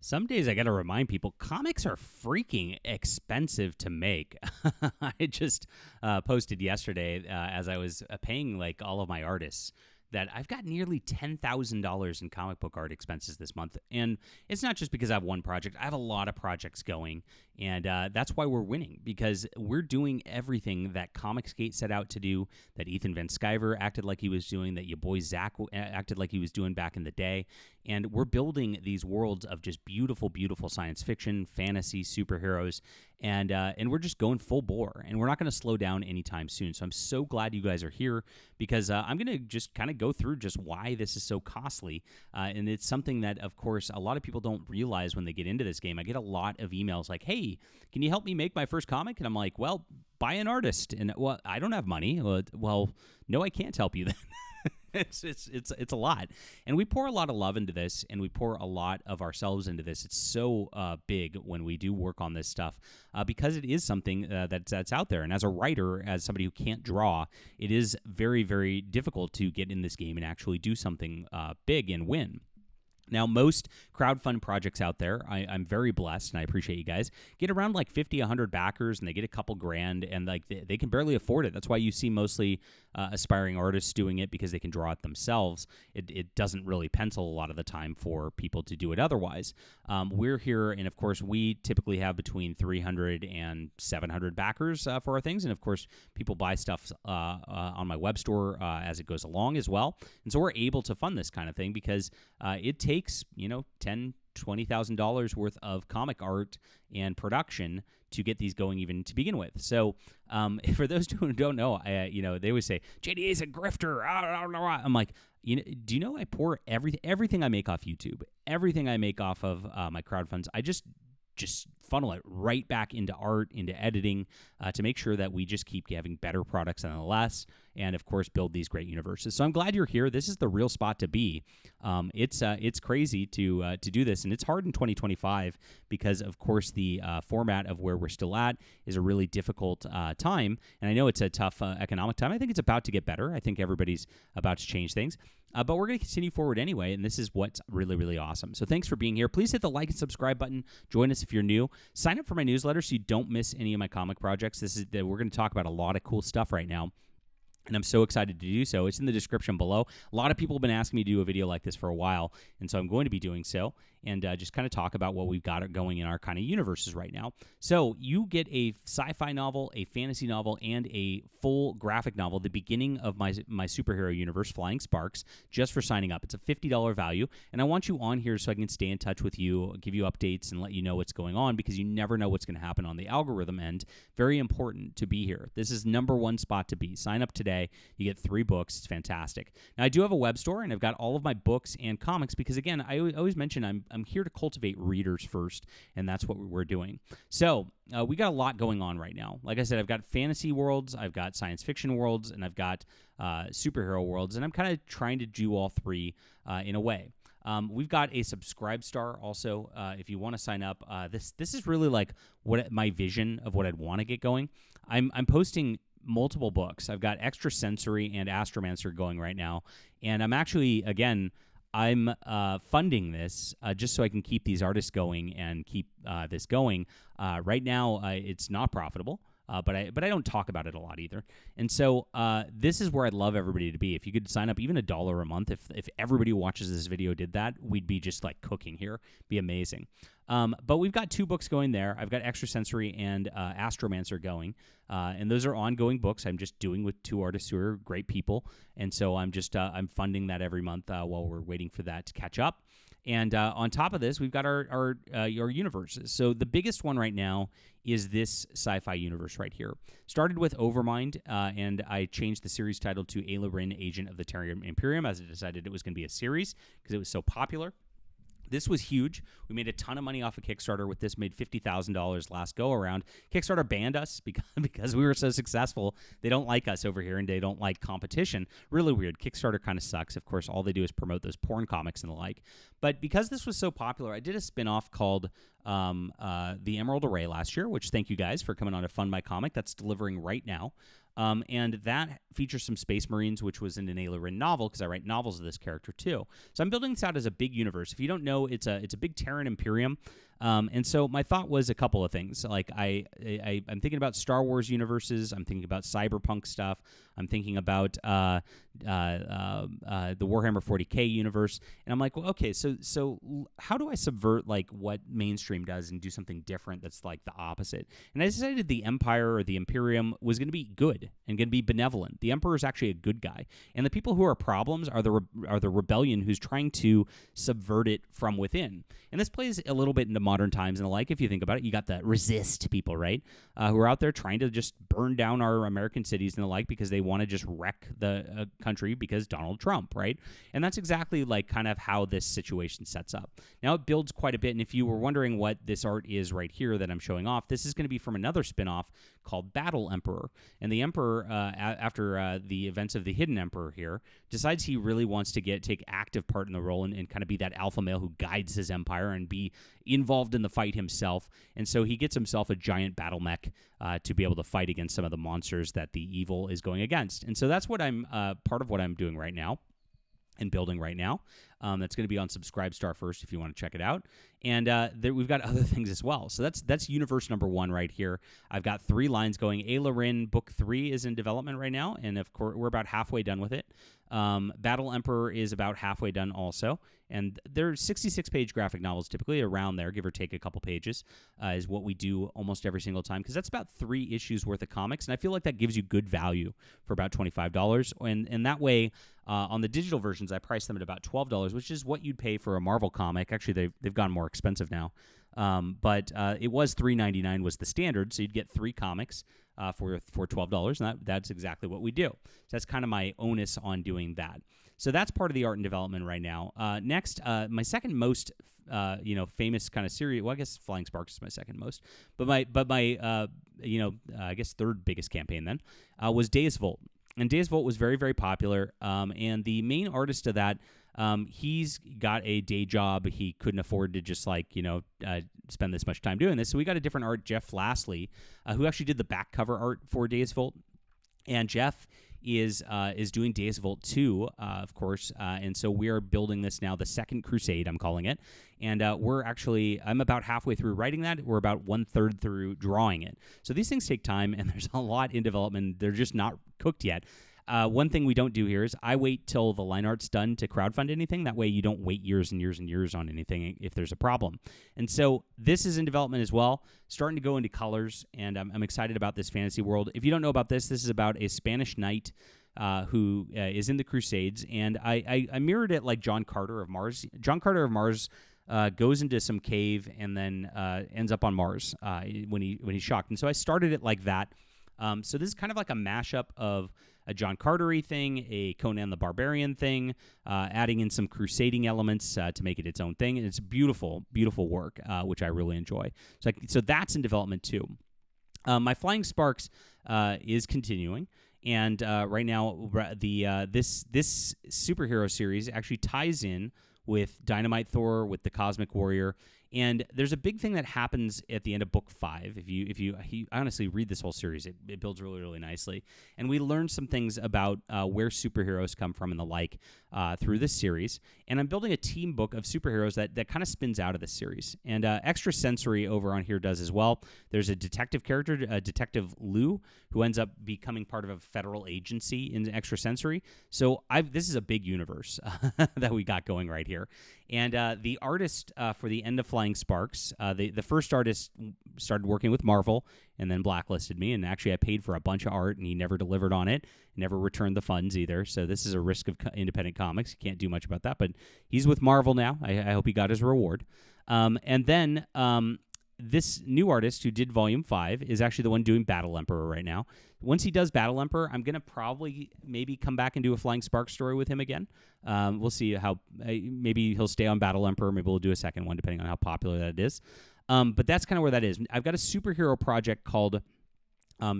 Some days I got to remind people comics are freaking expensive to make. I just posted yesterday as I was paying like all of my artists that I've got nearly $10,000 in comic book art expenses this month. And it's not just because I have one project. I have a lot of projects going, and that's why we're winning, because we're doing everything that Comicsgate set out to do, that Ethan Van Sciver acted like he was doing, that your boy Zach acted like he was doing back in the day. And we're building these worlds of just beautiful, beautiful science fiction, fantasy, superheroes, and we're just going full bore, and we're not going to slow down anytime soon. So I'm so glad you guys are here, because I'm going to just kind of go through just why this is so costly, and it's something that, of course, a lot of people don't realize when they get into this game. I get a lot of emails like, "Hey, can you help me make my first comic?" And I'm like, "Well, buy an artist." And well, I don't have money. Well, no, I can't help you then. It's a lot, and we pour a lot of love into this, and we pour a lot of ourselves into this. It's so big when we do work on this stuff, because it is something that's out there. And as a writer, as somebody who can't draw, it is very, very difficult to get in this game and actually do something big and win. Now, most crowdfund projects out there, I'm very blessed, and I appreciate you guys, get around like 50, 100 backers, and they get a couple grand, and like they can barely afford it. That's why you see mostly aspiring artists doing it, because they can draw it themselves. It doesn't really pencil a lot of the time for people to do it otherwise. We're here, and of course, we typically have between 300 and 700 backers for our things, and of course, people buy stuff on my web store as it goes along as well. And so we're able to fund this kind of thing, because it takes $10,000, $20,000 worth of comic art and production to get these going, even to begin with. So for those who don't know, they always say JDA is a grifter. I'm like, do you know I pour everything I make off YouTube, everything I make off of my crowdfunds, I just funnel it right back into art, into editing, to make sure that we just keep having better products nonetheless, and of course build these great universes. So I'm glad you're here. This is the real spot to be. It's crazy to do this, and it's hard in 2025 because of course the format of where we're still at is a really difficult time, and I know it's a tough economic time. I think it's about to get better. I think everybody's about to change things. But we're going to continue forward anyway, and this is what's really, really awesome. So thanks for being here. Please hit the like and subscribe button. Join us if you're new. Sign up for my newsletter so you don't miss any of my comic projects. We're going to talk about a lot of cool stuff right now, and I'm so excited to do so. It's in the description below. A lot of people have been asking me to do a video like this for a while, and so I'm going to be doing so, and just kind of talk about what we've got going in our kind of universes right now. So you get a sci-fi novel, a fantasy novel, and a full graphic novel, the beginning of my superhero universe, Flying Sparks, just for signing up. It's a $50 value, and I want you on here so I can stay in touch with you, give you updates, and let you know what's going on, because you never know what's going to happen on the algorithm end. Very important to be here. This is number one spot to be. Sign up today. You get 3 books. It's fantastic. Now, I do have a web store, and I've got all of my books and comics, because, again, I always mention I'm here to cultivate readers first, and that's what we're doing. So we got a lot going on right now. Like I said, I've got fantasy worlds, I've got science fiction worlds, and I've got superhero worlds, and I'm kind of trying to do all 3 in a way. We've got a Subscribe Star also. If you want to sign up, this is really like what my vision of what I'd want to get going. I'm posting multiple books. I've got Extrasensory and Astromancer going right now, and I'm actually, again, I'm funding this just so I can keep these artists going and keep this going. Right now, it's not profitable. But I don't talk about it a lot either. And so this is where I'd love everybody to be. If you could sign up even $1 a month, if everybody who watches this video did that, we'd be just like cooking here. Be amazing. But we've got 2 books going there. I've got Extrasensory and Astromancer going. And those are ongoing books I'm just doing with 2 artists who are great people. And so I'm just I'm funding that every month while we're waiting for that to catch up. And on top of this, we've got our universes. So the biggest one right now is this sci-fi universe right here. Started with Overmind, and I changed the series title to Ayla Rin, Agent of the Terran Imperium, as I decided it was going to be a series because it was so popular. This was huge. We made a ton of money off of Kickstarter with this, made $50,000 last go-around. Kickstarter banned us because we were so successful. They don't like us over here, and they don't like competition. Really weird. Kickstarter kind of sucks. Of course, all they do is promote those porn comics and the like. But because this was so popular, I did a spin-off called The Emerald Array last year, which thank you guys for coming on to fund my comic. That's delivering right now. and that features some Space Marines, which was in an Ayla Rin novel, because I write novels of this character too. So I'm building this out as a big universe. If you don't know, it's a big Terran Imperium. And so my thought was a couple of things. Like I'm thinking about Star Wars universes. I'm thinking about cyberpunk stuff. I'm thinking about the Warhammer 40K universe. And I'm like, well, okay, so how do I subvert like what mainstream does and do something different that's like the opposite? And I decided the Empire or the Imperium was going to be good and going to be benevolent. The Emperor is actually a good guy, and the people who are problems are the rebellion who's trying to subvert it from within. And this plays a little bit into modern times and the like. If you think about it, you got the resist people, right, who are out there trying to just burn down our American cities and the like because they want to just wreck the country because Donald Trump, right? And that's exactly like kind of how this situation sets up. Now it builds quite a bit, and if you were wondering what this art is right here that I'm showing off, this is going to be from another spin-off called Battle Emperor. And the Emperor, after the events of the Hidden Emperor here, decides he really wants to take active part in the role and kind of be that alpha male who guides his empire and be involved in the fight himself. And so he gets himself a giant battle mech to be able to fight against some of the monsters that the evil is going against. And so that's what I'm part of what I'm doing right now and building right now. That's going to be on Subscribestar first if you want to check it out. And we've got other things as well. So that's universe number 1 right here. I've got 3 lines going. Ayla Rin book 3 is in development right now, and of course we're about halfway done with it. Battle Emperor is about halfway done also. And they're 66-page graphic novels, typically around there, give or take a couple pages, is what we do almost every single time, because that's about 3 issues worth of comics, and I feel like that gives you good value for about $25. And that way, on the digital versions, I price them at about $12, which is what you'd pay for a Marvel comic. Actually, they've gone more expensive now. But it was $3.99 was the standard, so you'd get 3 comics for $12, and that's exactly what we do. So that's kind of my onus on doing that. So that's part of the art and development right now. Next, my second most famous kind of series. Well, I guess Flying Sparks is my second most, but my I guess third biggest campaign then was Deus Vult. And Deus Vult was very, very popular. And the main artist of that, he's got a day job. He couldn't afford to just spend this much time doing this. So we got a different art, Jeff Lastly, who actually did the back cover art for Deus Vult. And Jeff is doing Deus Vult 2, of course, and so we're building this now, the Second Crusade, I'm calling it, and I'm about halfway through writing that. We're about 1/3 through drawing it. So these things take time, and there's a lot in development. They're just not cooked yet. One thing we don't do here is I wait till the line art's done to crowdfund anything. That way you don't wait years and years and years on anything if there's a problem. And so this is in development as well, starting to go into colors, and I'm excited about this fantasy world. If you don't know about this is about a Spanish knight who is in the Crusades, and I mirrored it like John Carter of Mars. John Carter of Mars goes into some cave and then ends up on Mars when he's shocked. And so I started it like that. So this is kind of like a mashup of a John Carter-y thing, a Conan the Barbarian thing, adding in some crusading elements to make it its own thing. And it's beautiful, beautiful work, which I really enjoy. So that's in development too. My Flying Sparks is continuing. And right now, this superhero series actually ties in with Dynamite Thor, with the Cosmic Warrior. And there's a big thing that happens at the end of book 5. If you honestly read this whole series, it builds really, really nicely. And we learn some things about where superheroes come from and the like through this series. And I'm building a team book of superheroes that kind of spins out of this series. And Extra Sensory over on here does as well. There's a detective character, Detective Lou, who ends up becoming part of a federal agency in Extra Sensory. So this is a big universe that we got going right here. And the artist for the end of Flying Sparks, the first artist started working with Marvel and then blacklisted me. And actually, I paid for a bunch of art, and he never delivered on it, never returned the funds either. So this is a risk of independent comics. You can't do much about that. But he's with Marvel now. I hope he got his reward. And then this new artist who did Volume 5 is actually the one doing Battle Emperor right now. Once he does Battle Emperor, I'm going to probably maybe come back and do a Flying Spark story with him again. We'll see how maybe he'll stay on Battle Emperor. Maybe we'll do a second one, depending on how popular that is. But that's kind of where that is. I've got a superhero project called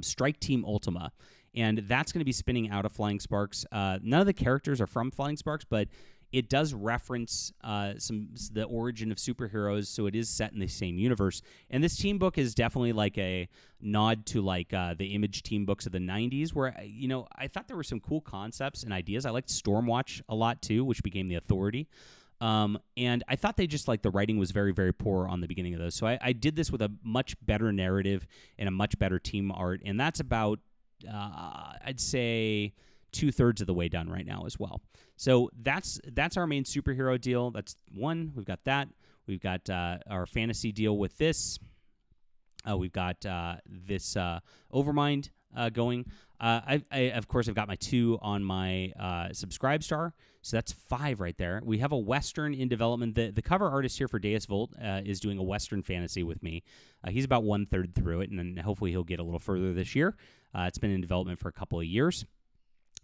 Strike Team Ultima, and that's going to be spinning out of Flying Sparks. None of the characters are from Flying Sparks, but It does reference the origin of superheroes, so it is set in the same universe. And this team book is definitely like a nod to like the Image team books of the 90s, where I thought there were some cool concepts and ideas. I liked Stormwatch a lot too, which became the Authority. And I thought they just like the writing was very, very poor on the beginning of those. So I did this with a much better narrative and a much better team art, and that's about I'd say 2/3 of the way done right now as well. So that's our main superhero deal. That's one. We've got that. We've got our fantasy deal with this. We've got this Overmind going. I of course I've got my 2 on my Subscribestar, so that's 5 right there. We have a Western in development. The cover artist here for Deus Vult is doing a Western fantasy with me. He's about 1/3 through it, and then hopefully he'll get a little further this year. It's been in development for a couple of years.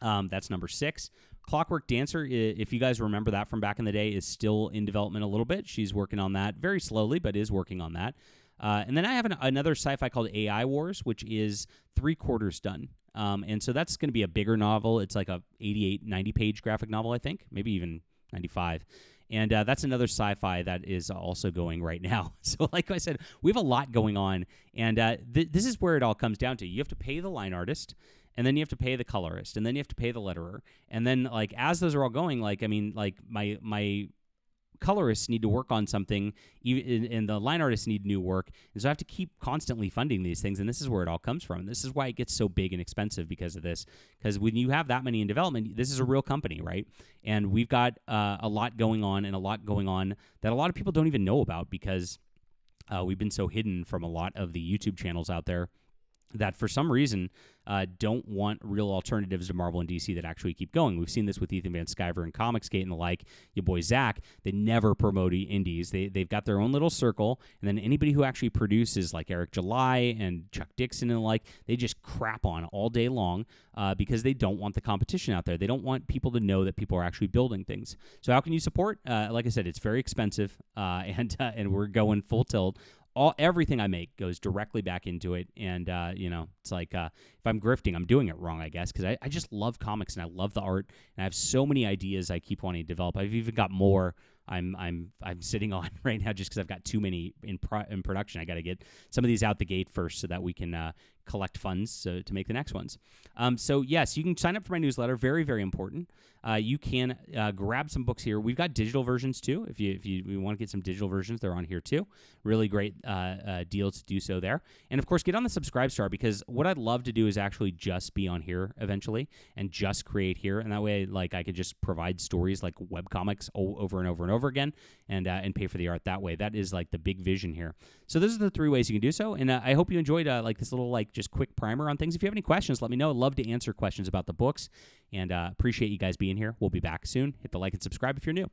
That's number 6. Clockwork Dancer, if you guys remember that from back in the day, is still in development a little bit. She's working on that very slowly, but is working on that. And then I have another sci-fi called AI Wars, which is 3/4 done. And so that's going to be a bigger novel. It's like a 88, 90-page graphic novel, I think, maybe even 95. And that's another sci-fi that is also going right now. So like I said, we have a lot going on. And this is where it all comes down to. You have to pay the line artist, and then you have to pay the colorist, and then you have to pay the letterer. And then like as those are all going, like I mean, like my colorists need to work on something, and the line artists need new work, and so I have to keep constantly funding these things, and this is where it all comes from. This is why it gets so big and expensive because of this, because when you have that many in development, this is a real company, right? And we've got a lot going on, and a lot going on that a lot of people don't even know about because we've been so hidden from a lot of the YouTube channels out there that for some reason don't want real alternatives to Marvel and DC that actually keep going. We've seen this with Ethan Van Sciver and Comicsgate and the like. Your boy Zach, they never promote indies. They've got their own little circle, and then anybody who actually produces, like Eric July and Chuck Dixon and the like, they just crap on all day long because they don't want the competition out there. They don't want people to know that people are actually building things. So how can you support? Like I said, it's very expensive, and we're going full tilt. Everything I make goes directly back into it, and it's like if I'm grifting, I'm doing it wrong, I guess, because I just love comics and I love the art, and I have so many ideas I keep wanting to develop. I've even got more I'm sitting on right now just because I've got too many in production. I got to get some of these out the gate first so that we can collect funds to make the next ones. So yes, you can sign up for my newsletter. Very, very important. You can grab some books here. We've got digital versions too. If you want to get some digital versions, they're on here too. Really great deal to do so there. And of course, get on the Subscribestar, because what I'd love to do is actually just be on here eventually and just create here. And that way, like, I could just provide stories like webcomics over and over and over again, and pay for the art that way. That is like the big vision here. So those are the 3 ways you can do so. And I hope you enjoyed like this little like just quick primer on things. If you have any questions, let me know. I'd love to answer questions about the books, and appreciate you guys being here. We'll be back soon. Hit the like and subscribe if you're new.